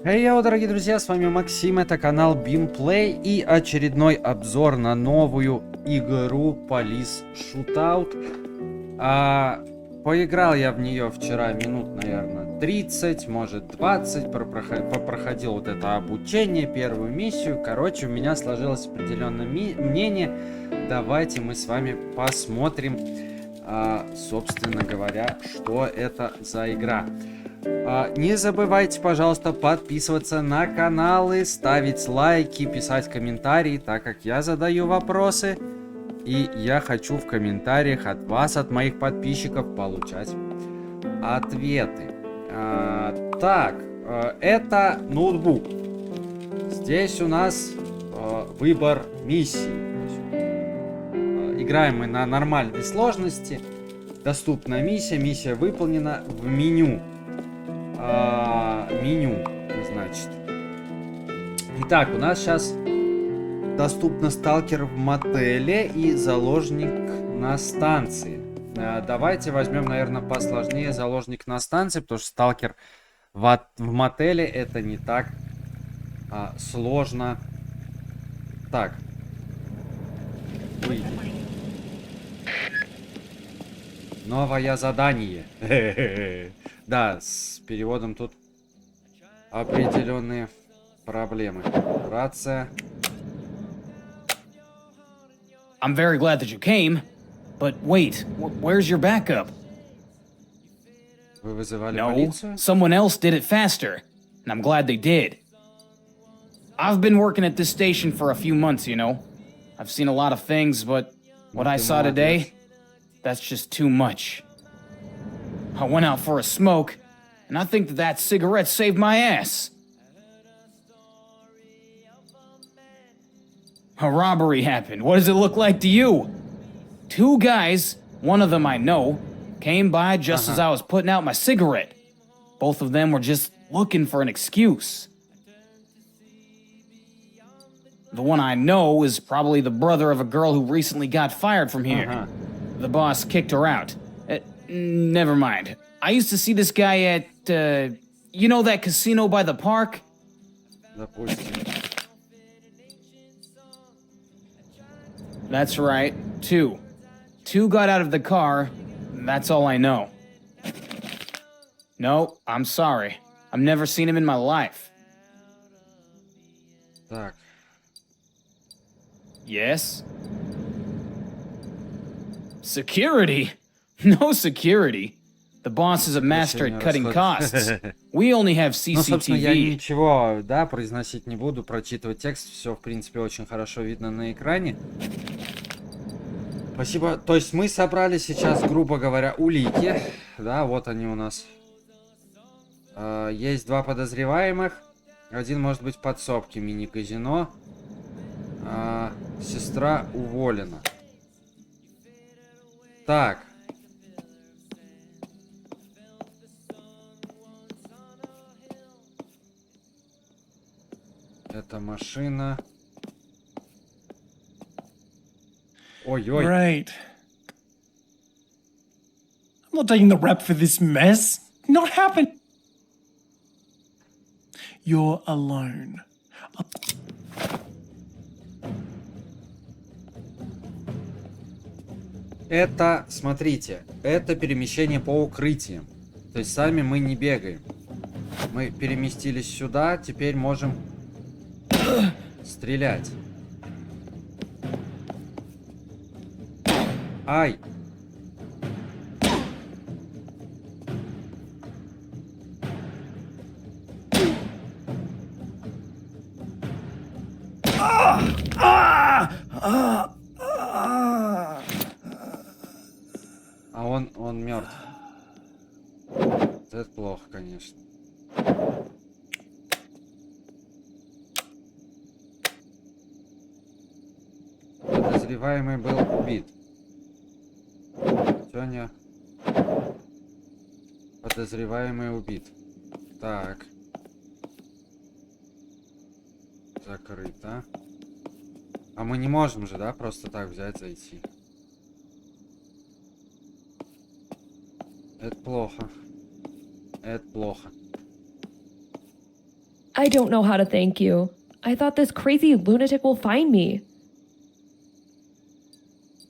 Йоу, дорогие друзья, с вами Максим, это канал b&mplay и очередной обзор на новую игру Shootout. Поиграл я в нее вчера минут, наверное, 30, может 20, проходил вот это обучение, первую миссию. Короче, у меня сложилось определенное мнение. Давайте мы с вами посмотрим, собственно говоря, что это за игра. Не забывайте, пожалуйста, подписываться на каналы, ставить лайки, писать комментарии, так как я задаю вопросы. И я хочу в комментариях от вас, от моих подписчиков, получать ответы. Это ноутбук. Здесь у нас выбор миссий. Играем мы на нормальной сложности. Доступна миссия выполнена в меню. Меню, значит. Итак, у нас сейчас доступно сталкер в мотеле и заложник на станции. Давайте возьмем, наверное, посложнее заложник на станции, потому что сталкер в мотеле это не так сложно. Так. Выйди. Новое задание. Да, с переводом тут определенные проблемы. Рация. I'm very glad that you came, but wait, where's your backup? Вы вызывали No, полицию? someone else did it faster, and I'm glad they did. I've been working at this station for a few months, you know. I've seen a lot of things, but what I saw today, that's just too much. I went out for a smoke, and I think that cigarette saved my ass. A robbery happened. What does it look like to you? Two guys, one of them I know, came by just as I was putting out my cigarette. Both of them were just looking for an excuse. The one I know is probably the brother of a girl who recently got fired from here. The boss kicked her out. Never mind. I used to see this guy at, you know that casino by the park? Допустим. That's right, two. Two got out of the car, that's all I know. No, I'm sorry. I've never seen him in my life. Так. Yes? Security? No security. The boss is a master at cutting costs. We only have Ну, собственно, я CCTV. ничего, да, произносить не буду, прочитывать текст. Все, в принципе, очень хорошо видно на экране. Спасибо. То есть мы собрали сейчас, грубо говоря, улики. Да, вот они у нас. Есть два подозреваемых. Один может быть в подсобке, мини-казино. Сестра уволена. Так. Это машина. Ой-ой. Right. I'm not taking the rap for this mess. Not happen. You're alone. Это, смотрите, это перемещение по укрытиям. То есть сами мы не бегаем. Мы переместились сюда, теперь можем стрелять. Ай! А он мертв. Это плохо, конечно. Подозреваемый был убит. Сегодня подозреваемый убит. Так. Закрыто. А мы не можем же, да, просто так взять, зайти. Это плохо. Это плохо. I don't know how to thank you. I thought this crazy lunatic will find me.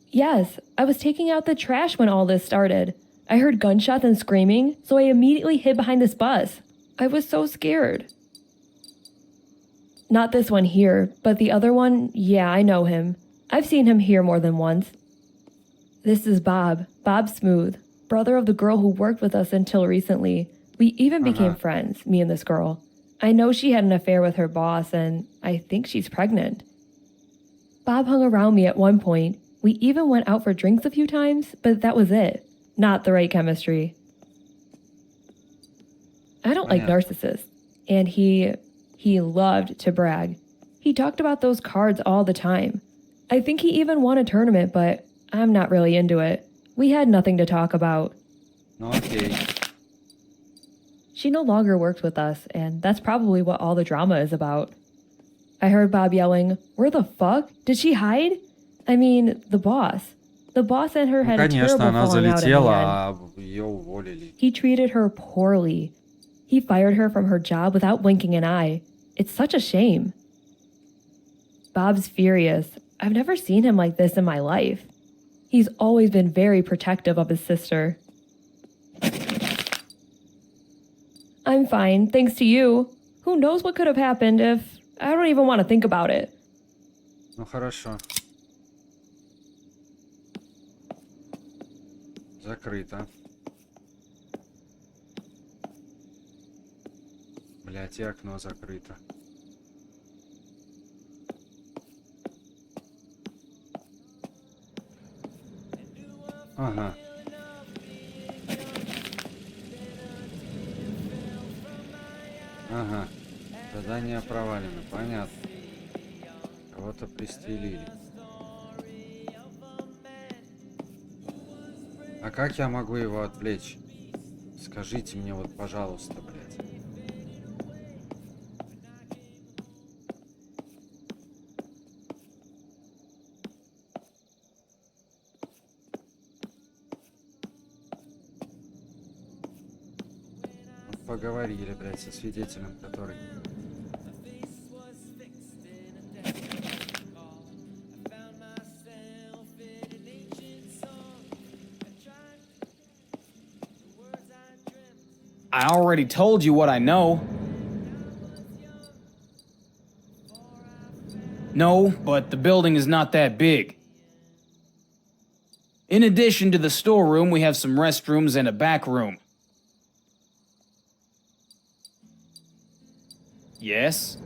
Yes, I was taking out the trash when all this started. I heard gunshots and screaming, so I immediately hid behind this bus. I was so scared. Not this one here, but the other one, yeah, I know him. I've seen him here more than once. This is Bob Smooth, brother of the girl who worked with us until recently. We even became friends, me and this girl. I know she had an affair with her boss, and I think she's pregnant. Bob hung around me at one point. We even went out for drinks a few times, but that was it. Not the right chemistry. I don't like narcissists, and he loved to brag. He talked about those cards all the time. I think he even won a tournament, but I'm not really into it. We had nothing to talk about. Okay. She no longer works with us, and that's probably what all the drama is about. I heard Bob yelling, "Where the fuck? Did she hide?" I mean, the boss. The boss and her Ну, had a конечно, terrible она falling out in the залетела, end. а ее уволили. He treated her poorly. He fired her from her job without blinking an eye. It's such a shame. Bob's furious. I've never seen him like this in my life. He's always been very protective of his sister. I'm fine, thanks to you. Who knows what could have happened if... I don't even want to think about it. Ну хорошо. Закрыто. Блять, и окно закрыто. Ага. Ага. Задание провалено, понятно. Кого-то пристрелили. А как я могу его отвлечь? Скажите мне вот, пожалуйста, блядь. Вот поговорили, блядь, со свидетелем, который... I already told you what I know. No, but the building is not that big. In addition to the storeroom, we have some restrooms and a back room. Yes?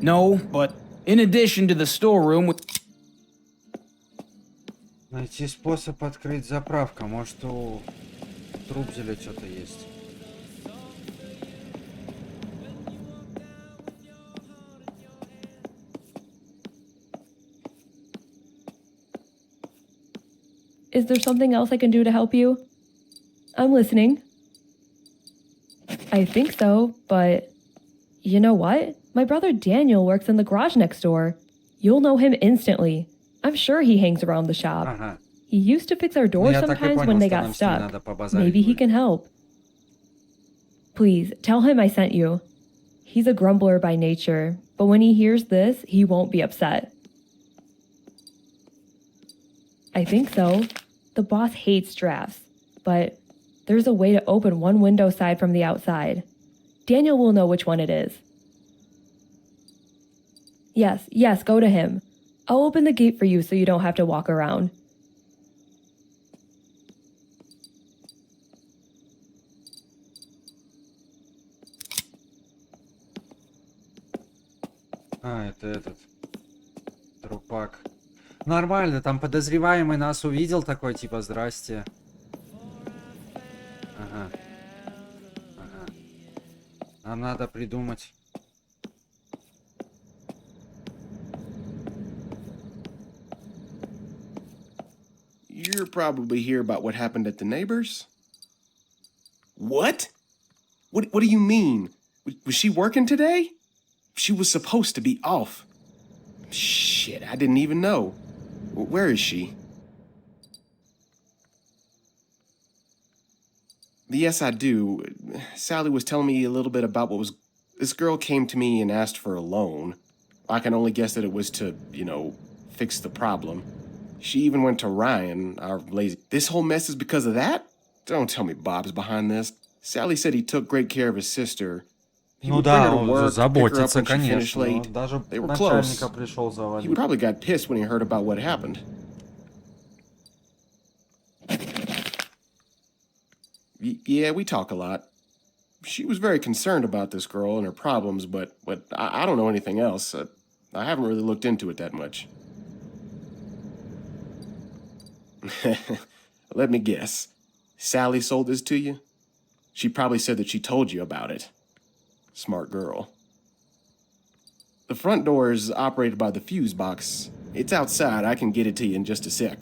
No, but in addition to the storeroom... Найти способ открыть заправку. Может, у Трубзеля что-то есть. Is there something else I can do to help you? I'm listening. I think so, but... You know what? My brother Daniel works in the garage next door. You'll know him instantly. I'm sure he hangs around the shop. Ага. He used to fix our doors я так и sometimes понял, when they что got нам с ним stuck. надо побазарить Maybe he будет. can help. Please, tell him I sent you. He's a grumbler by nature, but when he hears this, he won't be upset. I think so. The boss hates drafts, but there's a way to open one window side from the outside. Daniel will know which one it is. Yes, go to him. I'll open the gate for you so you don't have to walk around. А, это этот. Трупак. Нормально, там подозреваемый нас увидел такой, типа, здрасте. Ага. Ага. Нам надо придумать. You're probably here about what happened at the neighbors? What? What do you mean? Was she working today? She was supposed to be off. Shit, I didn't even know. Where is she? Yes, I do. Sally was telling me a little bit about what was. This girl came to me and asked for a loan. I can only guess that it was to, fix the problem. She even went to Ryan, our lazy. This whole mess is because of that? Don't tell me Bob's behind this. Sally said he took great care of his sister. He Ну would bring her да, to он work, pick her up заботится, when she finished конечно. Он late. даже They were начальника close. пришел He завалить. probably got pissed when he heard about what happened. Yeah, we talk a lot. She was very concerned about this girl and her problems, but I don't know anything else. I haven't really looked into it that much. Let me guess. Sally sold this to you? She probably said that she told you about it. Smart girl. The front door is operated by the fuse box. It's outside. I can get it to you in just a sec.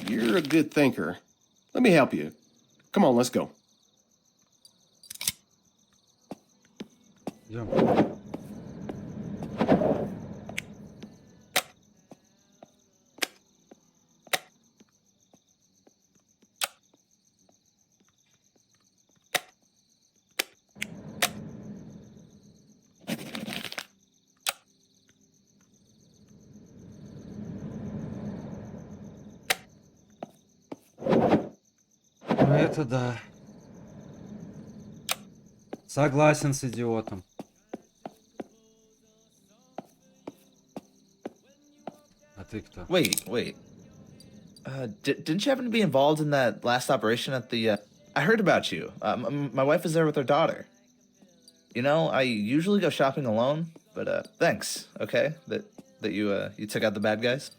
You're a good thinker. Let me help you. Come on, let's go. Идем. Ну это да. Согласен с идиотом. А ты кто? Wait. Didn't you happen to be involved in that last operation at the? I heard about you. My wife is there with her daughter. I usually go shopping alone, but thanks. Okay, that you took out the bad guys.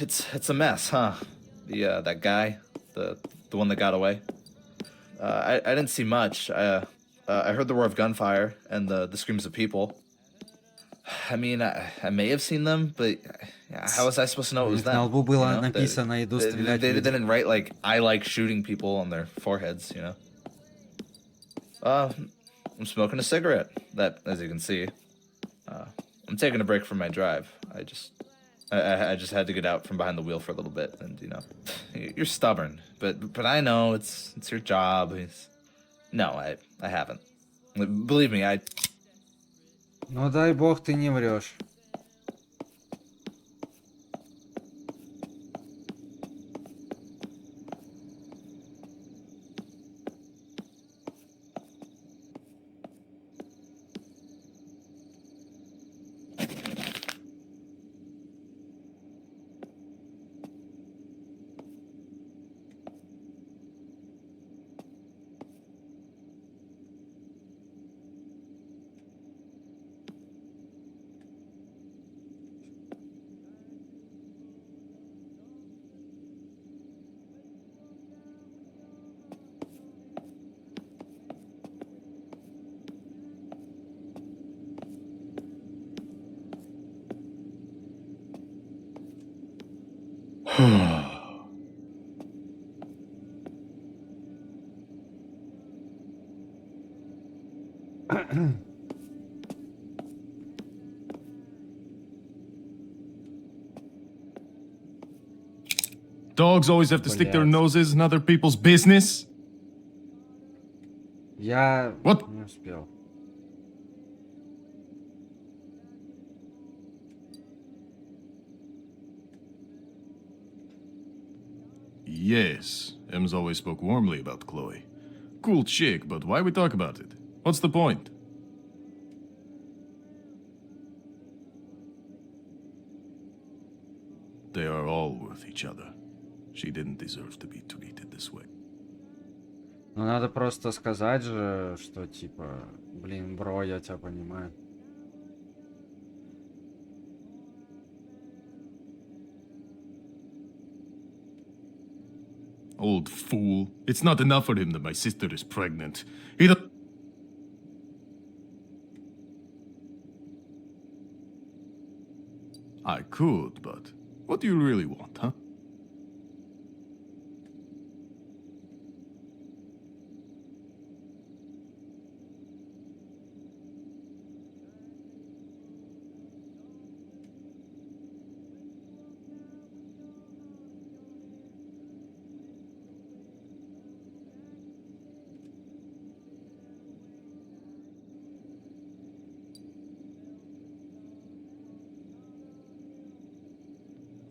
It's a mess, huh? That guy, the one that got away. I didn't see much. I heard the roar of gunfire and the screams of people. I mean, I may have seen them, but how was I supposed to know it was them? На лбу было You know? написано «Иду стрелять». They didn't write like I like shooting people on their foreheads, I'm smoking a cigarette. That, as you can see, I'm taking a break from my drive. I just had to get out from behind the wheel for a little bit, and you're stubborn, but I know it's your job. No, I haven't. Believe me, Ну дай бог ты не врешь. Dogs always have to stick their Блядь. noses in other people's business. Я Вот. не успел. Yes, Em's always spoke warmly about Chloe. Cool chick, but why we talk about it? What's the point? They are all worth each other. She didn't deserve to be treated this way. Ну надо просто сказать же, что типа, блин, бро, я тебя понимаю. Old fool. It's not enough for him that my sister is pregnant. He don't... I could, but what do you really want, huh?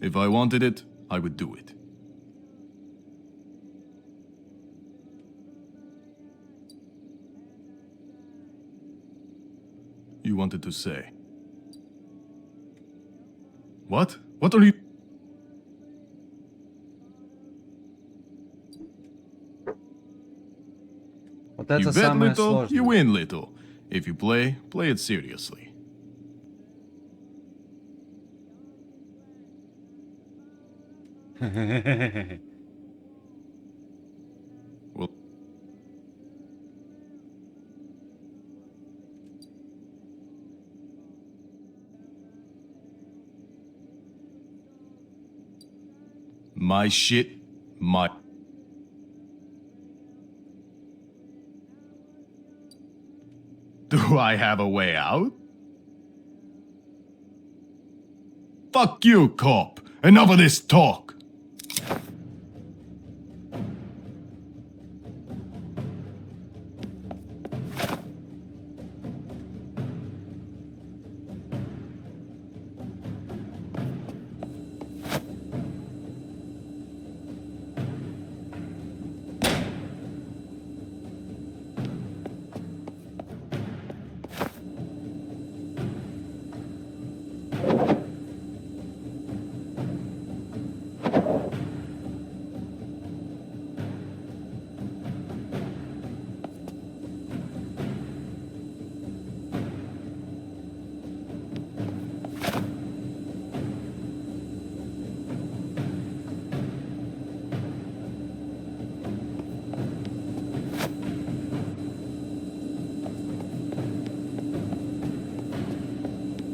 If I wanted it, I would do it. You wanted to say. What? What are you... Вот You это bet самое little, you сложное. win little. If you play, play it seriously. Well, my shit, my... Do I have a way out? Fuck you, cop! Enough of this talk!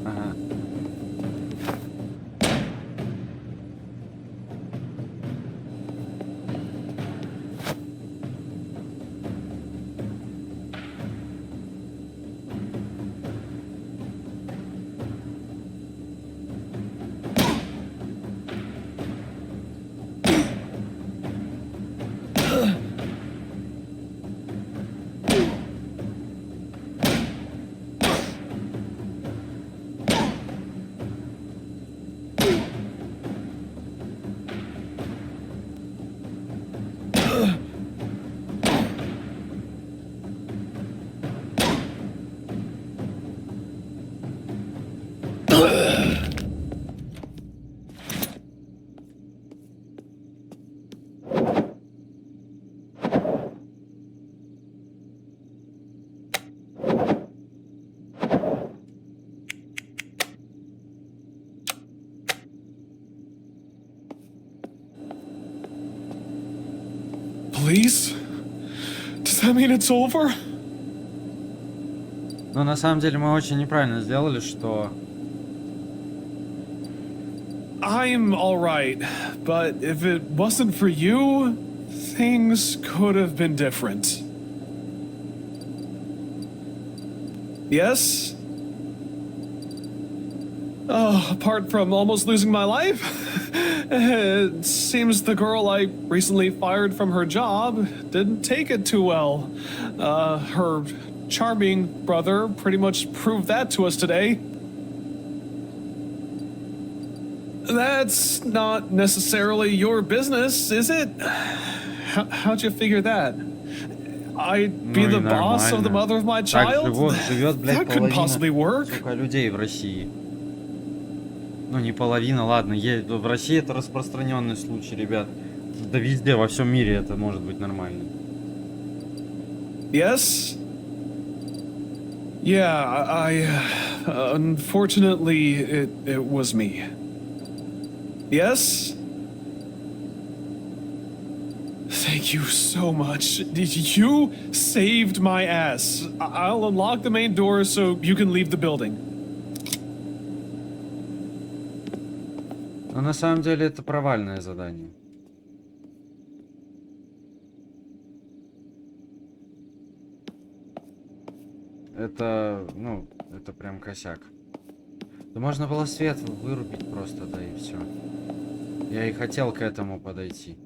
Ага. Police? Does that mean it's over? Но на самом деле мы очень неправильно сделали, что... I'm alright, but if it wasn't for you, things could have been different. Yes? Oh, apart from almost losing my life, it seems the girl I recently fired from her job didn't take it too well. Her charming brother pretty much proved that to us today. That's not necessarily your business, is it? How'd you figure that? I'd be Ну и the boss of the нормально. mother of my Так child? живет, блядь, That couldn't possibly половина, work. сука, людей в России. Ну, не половина, ладно. В России это распространенный случай, ребят. Да везде, во всем мире это может быть нормально. Yes? Yeah, unfortunately, it was me. Yes? Thank you so much. You saved my ass. I'll unlock the main door so you can leave the building. Но на самом деле это провальное задание. Это, ну, это прям косяк. Да можно было свет вырубить просто, да и все. Я и хотел к этому подойти.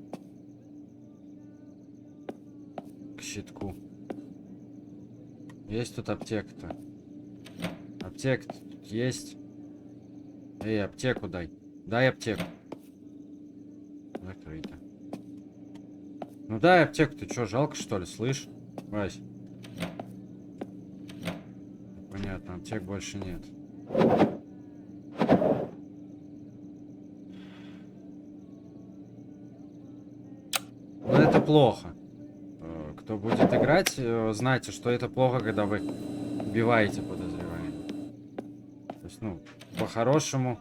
К щитку. Есть тут аптека-то? Аптека тут есть. Эй, аптеку дай. Дай аптеку. Ну дай аптеку, ты чё, жалко что ли, слышь? Вась. Понятно, аптек больше нет. Ну это плохо. Кто будет играть, знайте, что это плохо, когда вы убиваете подозреваемого. То есть, ну, по-хорошему...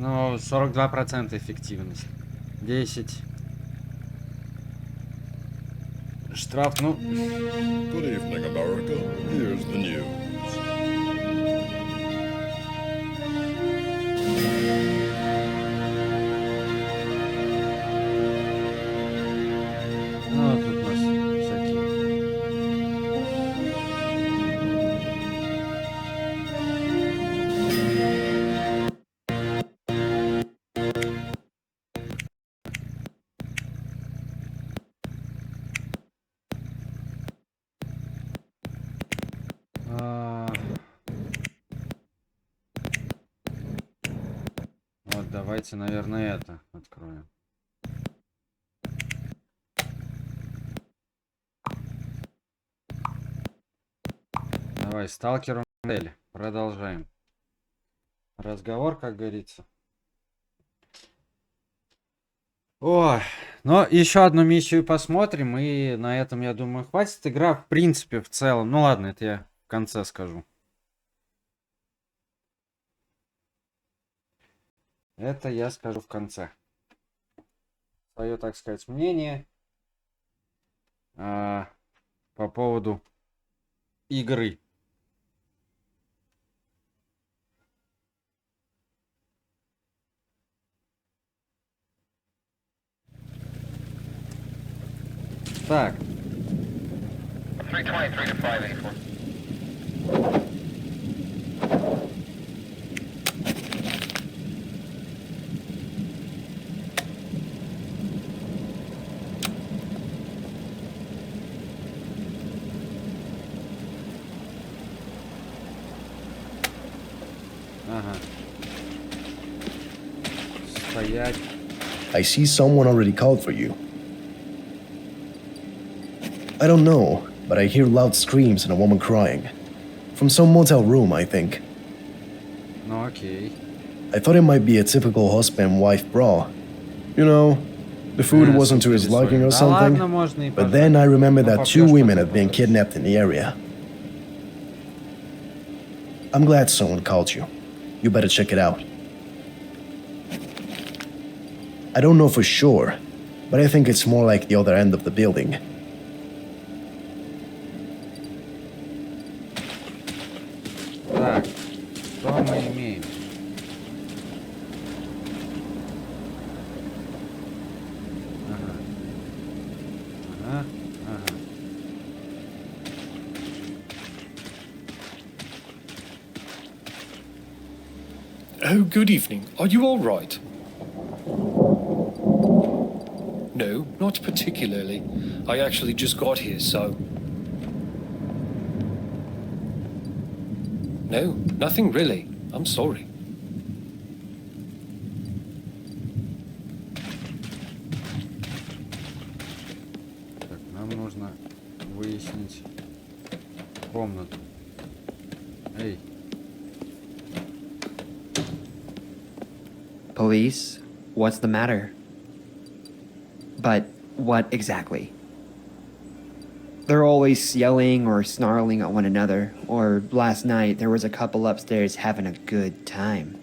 Ну, 42% эффективность. 10. Штраф, ну... Good evening, America. Here's the news. Ну, тут у нас всякие... Вот, давайте, наверное, это откроем. Давай, сталкеру модели. Продолжаем. Разговор, как говорится. Ой, но еще одну миссию посмотрим, и на этом, я думаю, хватит. Игра, в принципе, в целом. Ну ладно, это я в конце скажу. Это я скажу в конце. Свое, так сказать, мнение по поводу игры. Так. 323 to 584. Ага. Стоять. I see someone already called for you. I don't know, but I hear loud screams and a woman crying. From some motel room, I think. Ну окей. I thought it might be a typical husband-wife brawl. You know, the food wasn't to his liking or Да ладно, something. можно и But then I remember that two попьёшь, women потом had been попьёшь. kidnapped in the area. I'm glad someone called you. You better check it out. I don't know for sure, but I think it's more like the other end of the building. Так, что мы имеем? Ага. Ага, ага. Oh, good evening. Are you all right? No, not particularly. I actually just got here, so... No, nothing really. I'm sorry. Так, нам нужно выяснить комнату. Эй, Police? What's the matter? But what exactly? They're always yelling or snarling at one another, or last night there was a couple upstairs having a good time.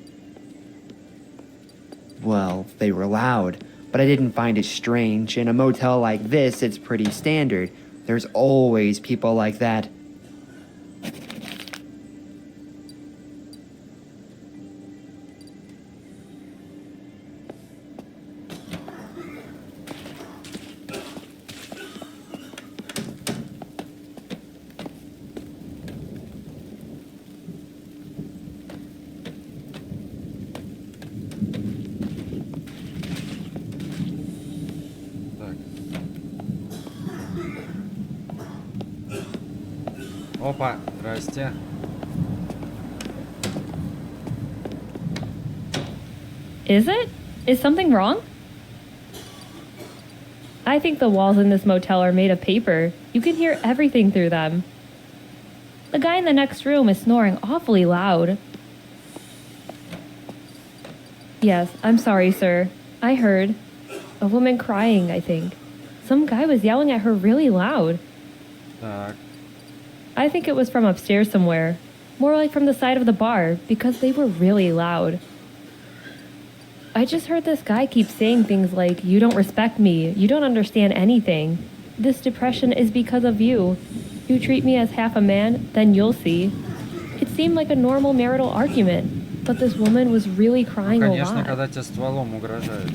Well, they were loud, but I didn't find it strange. In a motel like this, it's pretty standard. There's always people like that. так. Опа, здрасте. Is it? Is something wrong? I think the walls in this motel are made of paper. You can hear everything through them. The guy in the next room is snoring awfully loud. Yes, I'm sorry, sir. I heard. A woman crying, I think. Some guy was yelling at her really loud. Так. I think it was from upstairs somewhere. More like from the side of the bar, because they were really loud. I just heard this guy keep saying things like, "You don't respect me, you don't understand anything. This depression is because of you. You treat me as half a man, then you'll see." It seemed like a normal marital argument, but this woman was really crying a Конечно, lot. когда тебе стволом угрожают.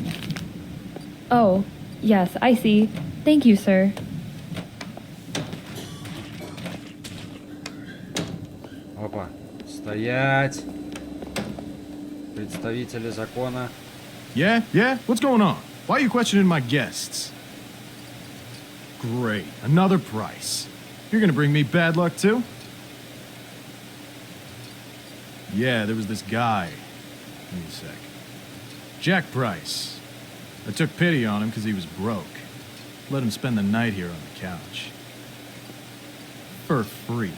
Oh, yes, I see. Thank you, sir. Опа. Стоять. Представители закона. Yeah? Yeah? What's going on? Why are you questioning my guests? Great. Another price. You're gonna bring me bad luck too? Yeah, there was this guy. Give me a sec. Jack Price. I took pity on him because he was broke. Let him spend the night here on the couch. For free.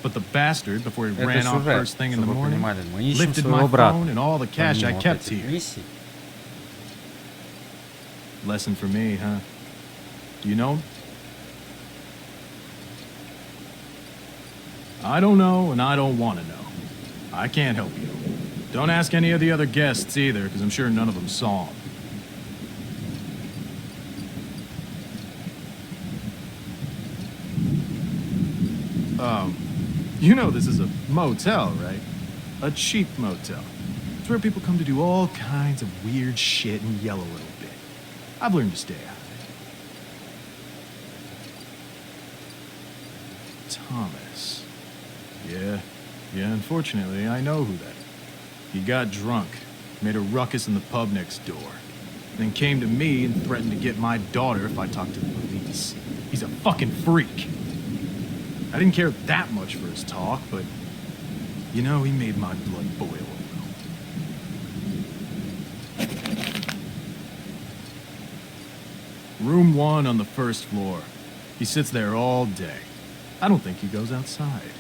But the bastard, before he Это ran off сюжет, first thing in the чтобы вы morning, понимали. Мы ищем lifted своего my брата. phone and all the cash I Помимо вот kept этих here. миссий. Lesson for me, huh? Do you know him? I don't know, and I don't want to know. I can't help you. Don't ask any of the other guests either, because I'm sure none of them saw him. You know this is a motel, right? A cheap motel. It's where people come to do all kinds of weird shit and yell a little bit. I've learned to stay out of it. Thomas. Yeah, unfortunately, I know who that is. He got drunk, made a ruckus in the pub next door, then came to me and threatened to get my daughter if I talked to the police. He's a fucking freak. I didn't care that much for his talk, but, you know, he made my blood boil a little. Room 1 on the first floor. He sits there all day. I don't think he goes outside.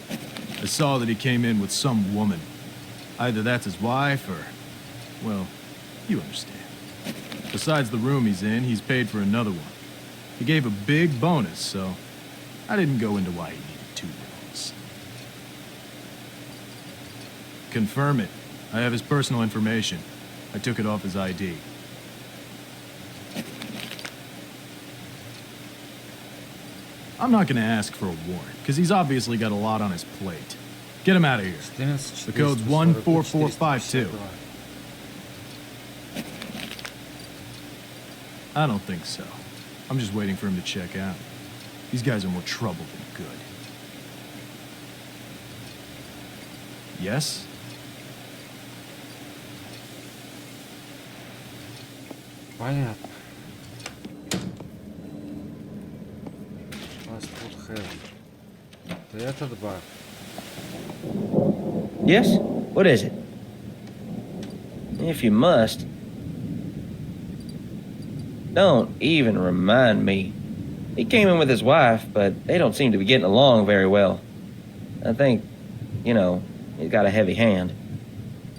I saw that he came in with some woman. Either that's his wife or, well, you understand. Besides the room he's in, he's paid for another one. He gave a big bonus, so I didn't go into why he needed 2 rooms. Confirm it. I have his personal information. I took it off his ID. I'm not gonna ask for a warrant, because he's obviously got a lot on his plate. Get him out of here. The code's 14452. I don't think so. I'm just waiting for him to check out. These guys are more trouble than good. Yes? Понятно. Fast food heaven. Это этот бар. Yes? What is it? If you must. Don't even remind me. He came in with his wife, but they don't seem to be getting along very well. I think, you know, he's got a heavy hand.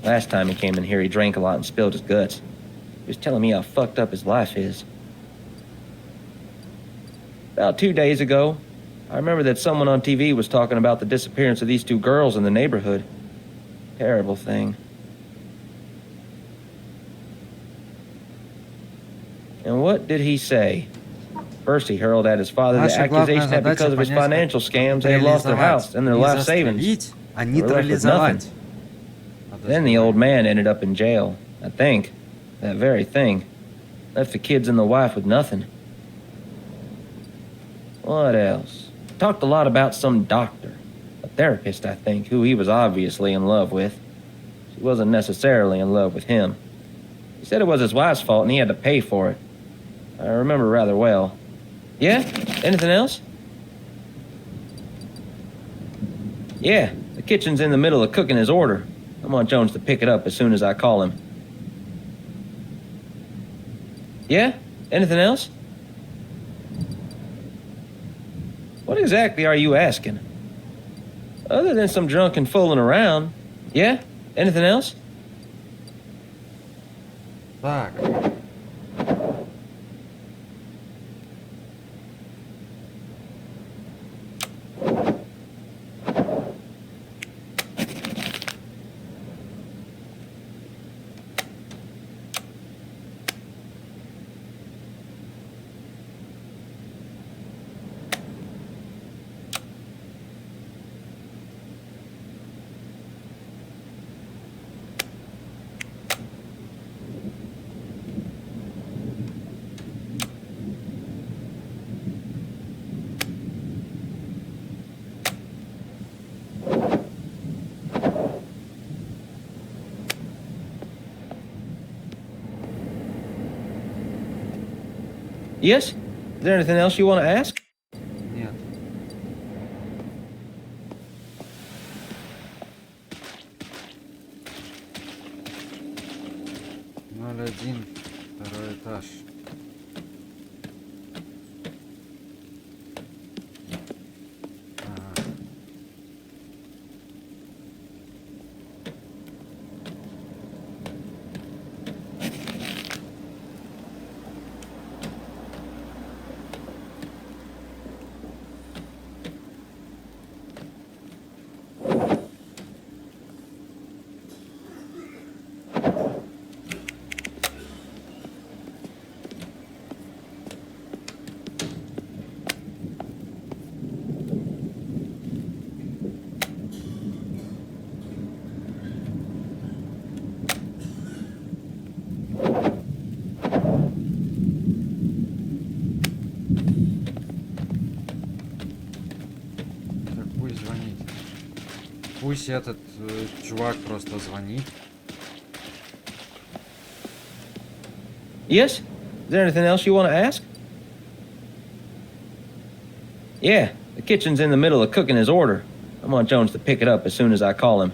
Last time he came in here, he drank a lot and spilled his guts. He was telling me how fucked up his life is. About 2 days ago, I remember that someone on TV was talking about the disappearance of these 2 girls in the neighborhood. Terrible thing. And what did he say? First, he hurled at his father the accusation that because of his financial scams, they had lost their house and their life savings. А They were left with nothing. нейтрализовать. Then the old man ended up in jail. I think that very thing left the kids and the wife with nothing. What else? Talked a lot about some doctor, a therapist, I think, who he was obviously in love with. She wasn't necessarily in love with him. He said it was his wife's fault and he had to pay for it. I remember rather well. Yeah? Anything else? Yeah, the kitchen's in the middle of cooking his order. I want Jones to pick it up as soon as I call him. Yeah? Anything else? What exactly are you asking? Other than some drunken fooling around. Yeah? Anything else? Так. Yes? Is there anything else you want to ask? Нет. Ноль один, второй этаж. Ага. Так пусть звонит. Пусть этот чувак просто звонит. Yes? Is there anything else you want to ask? Yeah, the kitchen's in the middle of cooking his order. I want Jones to pick it up as soon as I call him.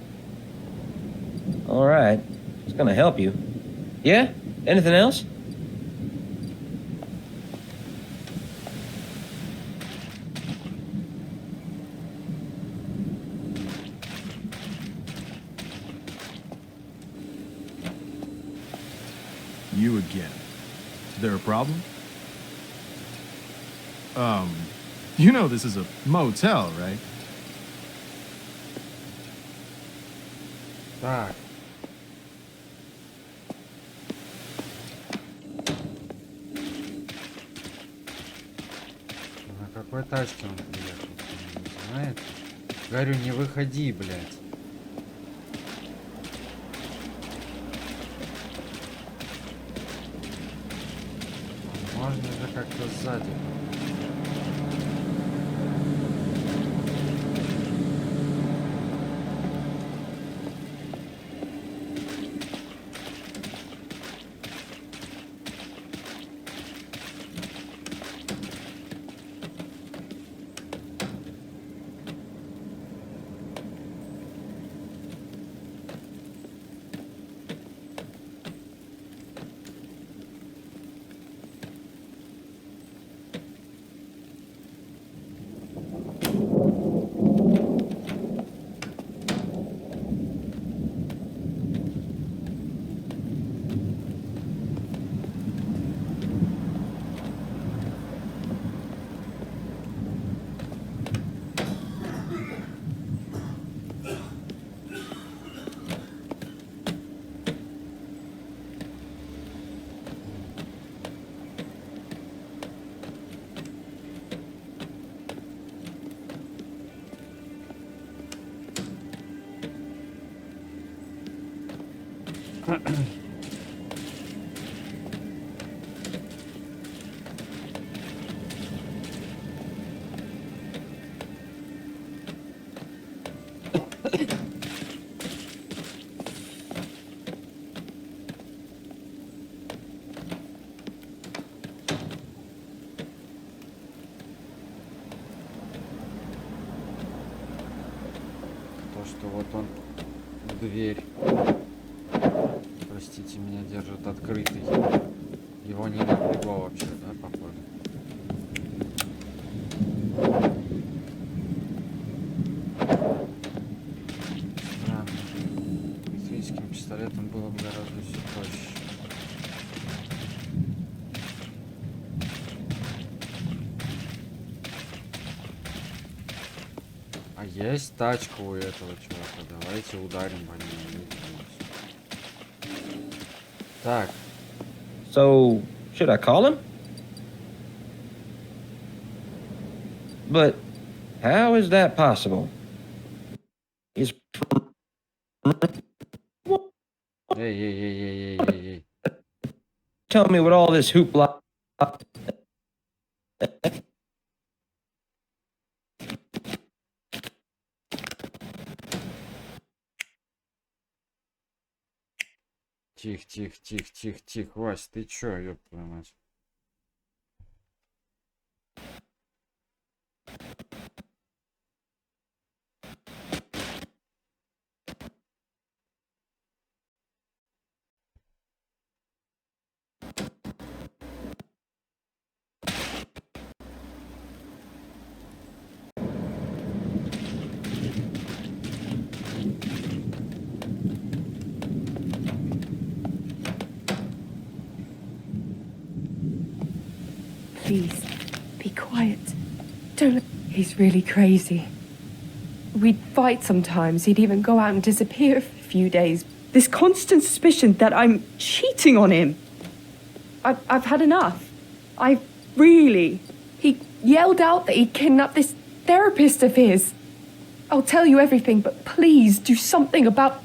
All right, it's gonna help you. Yeah? Anything else? You again. Is there a problem? You know this is a motel, right? Так. На какой тачке он приехал? Кто не знает? Говорю, не выходи, блядь. Можно же как-то сзади. То, что вот он дверь. Простите, меня держат открытой. Его не напрягло вообще, да, походу? Странно. Электрическим пистолетом было бы гораздо все проще. А есть тачка у этого чувака. Давайте ударим по ней. Так. So, should I call him? But how is that possible? He's... Эй. Tell me what all this hoopla... Тихо. Вась, ты чё, ёб твою мать? Please, be quiet. Don't. He's really crazy. We'd fight sometimes. He'd even go out and disappear for a few days. This constant suspicion that I'm cheating on him. I've had enough. He yelled out that he kidnapped this therapist of his. I'll tell you everything, but please do something about...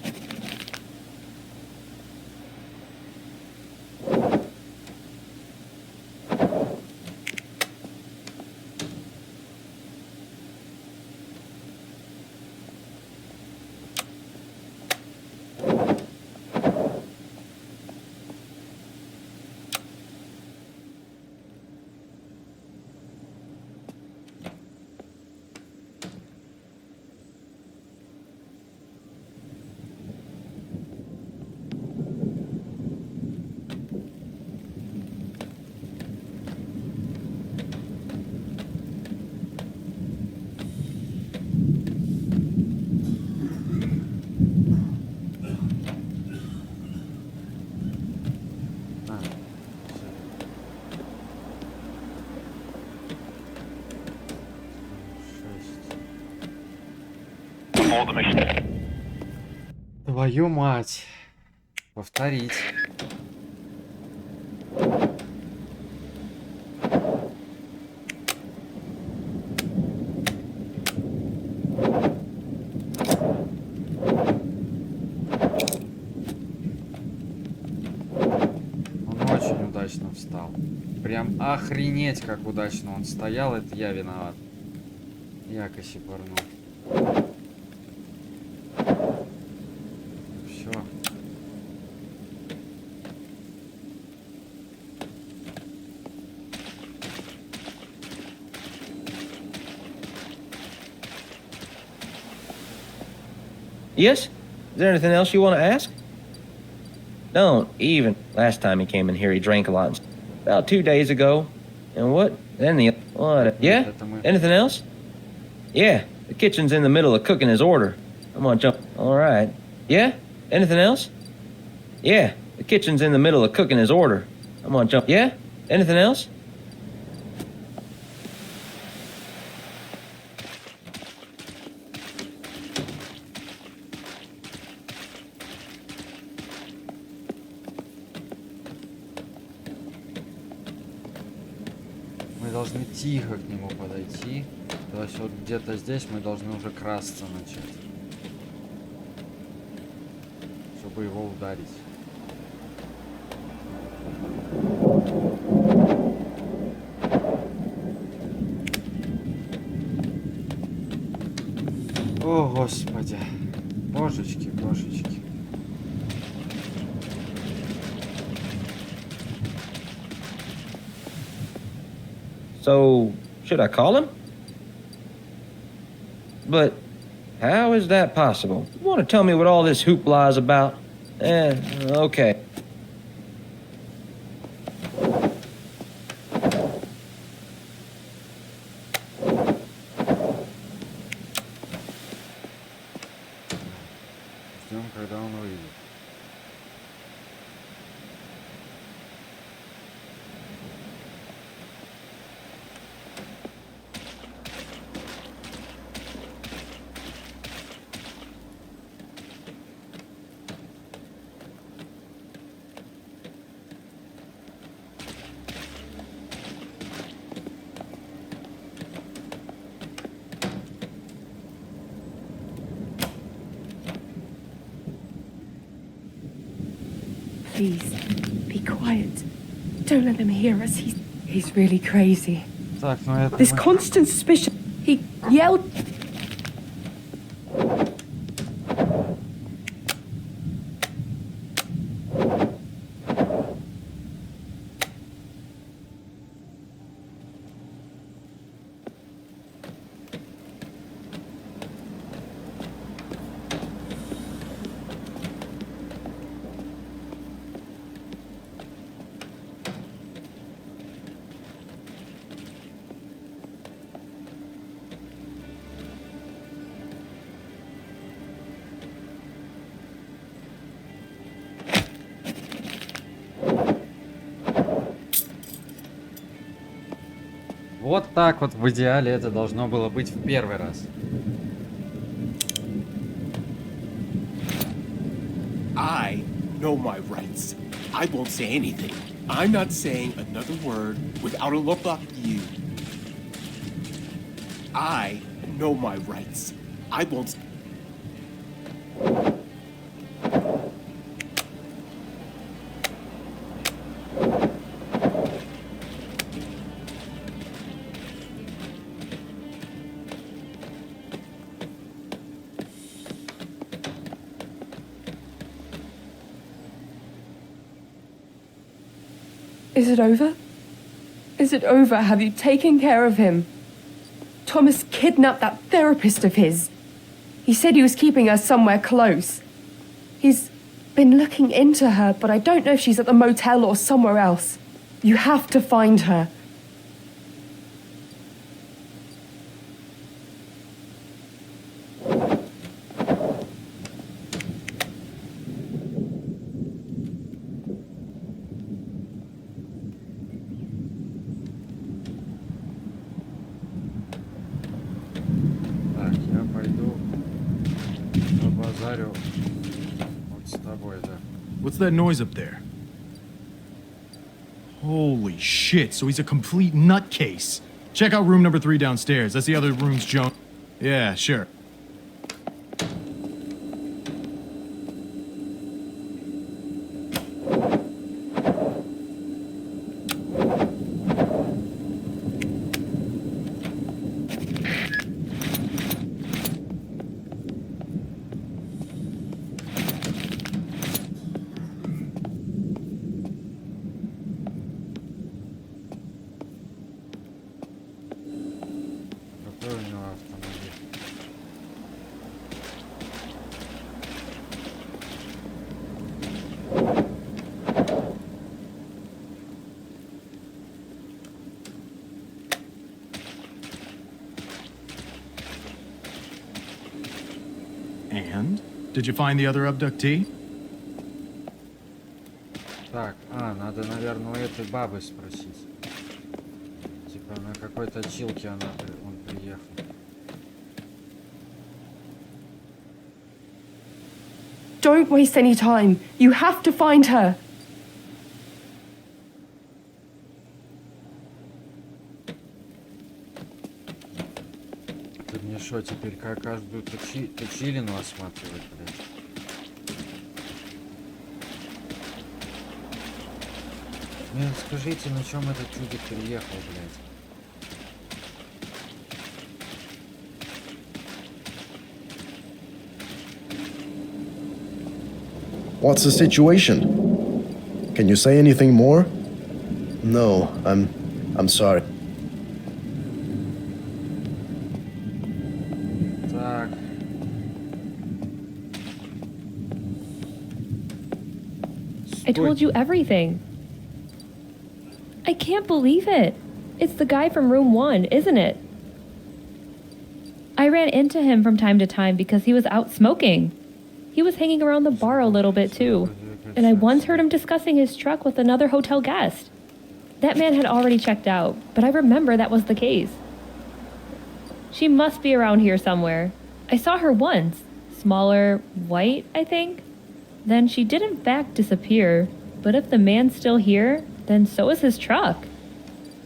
Твою мать. Повторить. Он очень удачно встал. Прям охренеть, как удачно он стоял. Это я виноват. Я косипорнул. Все. Yes? Is there anything else you want to ask? Don't even. Last time he came in here, he drank a lot. About 2 days ago. And what? Then the... What? Yeah? Anything else? Yeah. The kitchen's in the middle of cooking his order. I'm gonna jump... All right. Yeah? Anything else? Yeah. The kitchen's in the middle of cooking his order. I'm gonna jump... Yeah? Anything else? Мы должны тихо к нему подойти. То есть вот где-то здесь мы должны уже красться начать. Чтобы его ударить. О, Господи. Божечки, божечки. So, should I call him? But How is that possible? You want to tell me what all this hoopla is about? Okay. Ждем, когда он выйдет. Please, be quiet. Don't let him hear us. He's really crazy. Так, ну это This мы- constant suspicion. He yelled. Вот так вот в идеале это должно было быть в первый раз. I know my rights. I won't say anything. I'm not saying another word without a look like you. I know my rights. I won't. Is it over? Is it over? Have you taken care of him? Thomas kidnapped that therapist of his. He said he was keeping her somewhere close. He's been looking into her, but I don't know if she's at the motel or somewhere else. You have to find her. Так, я пойду побазарю вот с тобой, да. What's that noise up there? Holy shit, so he's a complete nutcase. Check out room number 3 downstairs. That's the other room's Joan. Yeah, sure. Какой у него автомобиль? And? Did you find the other abductee? Так, надо, наверное, у этой бабы спросить. Типа на какой-то чилке он приехал. Don't waste any time. You have to find her. Ты мне что, теперь как каждую точилину осматривать, блядь? Блин, скажите, на чем этот чудик приехал, блядь? What's the situation? Can you say anything more? No, I'm sorry. Так, I told you everything. I can't believe it. It's the guy from room 1, isn't it? I ran into him from time to time because he was out smoking. He was hanging around the bar a little bit too, and I once heard him discussing his truck with another hotel guest. That man had already checked out, but I remember that was the case. She must be around here somewhere. I saw her once. Smaller, white, I think. Then she did in fact disappear, but if the man's still here, then so is his truck.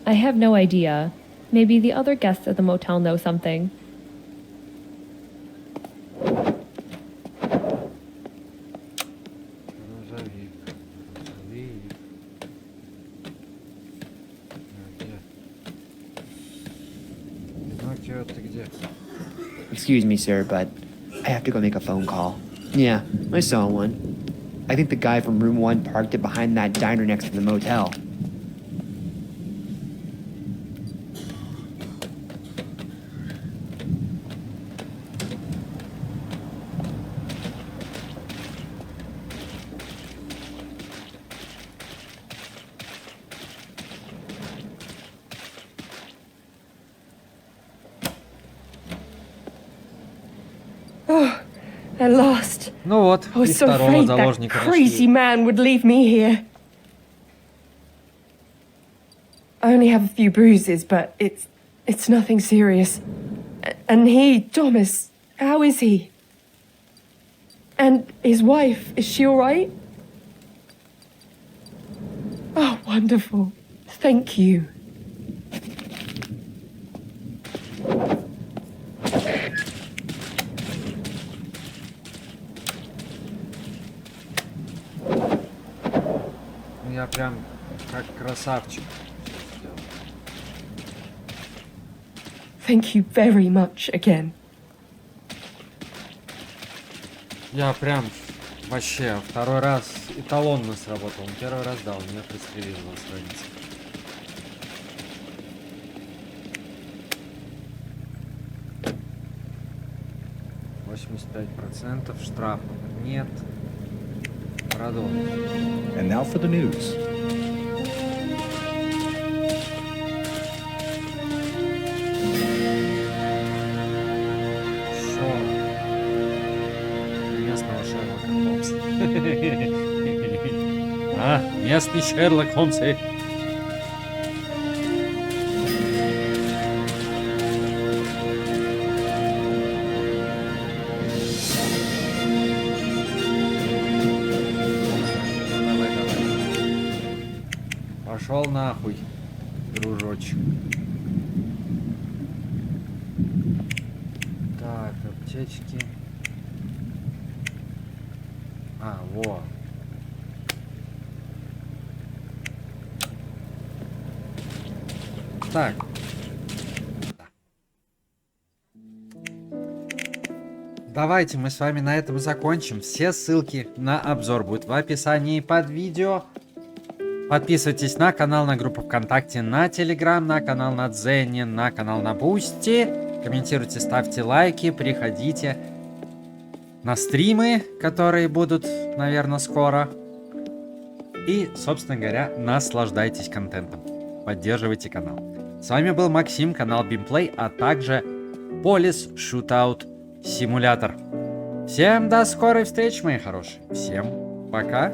I have no idea. Maybe the other guests at the motel know something. Excuse me, sir, but I have to go make a phone call. Yeah, I saw one. I think the guy from room 1 parked it behind that diner next to the motel. At last. Ну вот, I was и so второго afraid that заложника crazy нашли. man would leave me here. I only have a few bruises, but it's nothing serious. And he, Thomas, how is he? And his wife, is she all right? Oh, wonderful. Thank you. Я прям как красавчик. Thank you very much again. Я прям вообще второй раз эталонно сработал. Первый раз, да, он меня пристрелил на странице. %85 штрафов нет. Продолжим. And now for the news. Местного Шерлока Холмса. А, местный Шерлок Холмс. Пошел нахуй, дружочек. Так, аптечки. А, во. Так. Давайте мы с вами на этом закончим. Все ссылки на обзор будут в описании под видео. Подписывайтесь на канал, на группу ВКонтакте, на Телеграм, на канал на Дзене, на канал на Бусти. Комментируйте, ставьте лайки, приходите на стримы, которые будут, наверное, скоро. И, собственно говоря, наслаждайтесь контентом. Поддерживайте канал. С вами был Максим, канал b&mplay, а также policeshootout симулятор. Всем до скорой встречи, мои хорошие. Всем пока.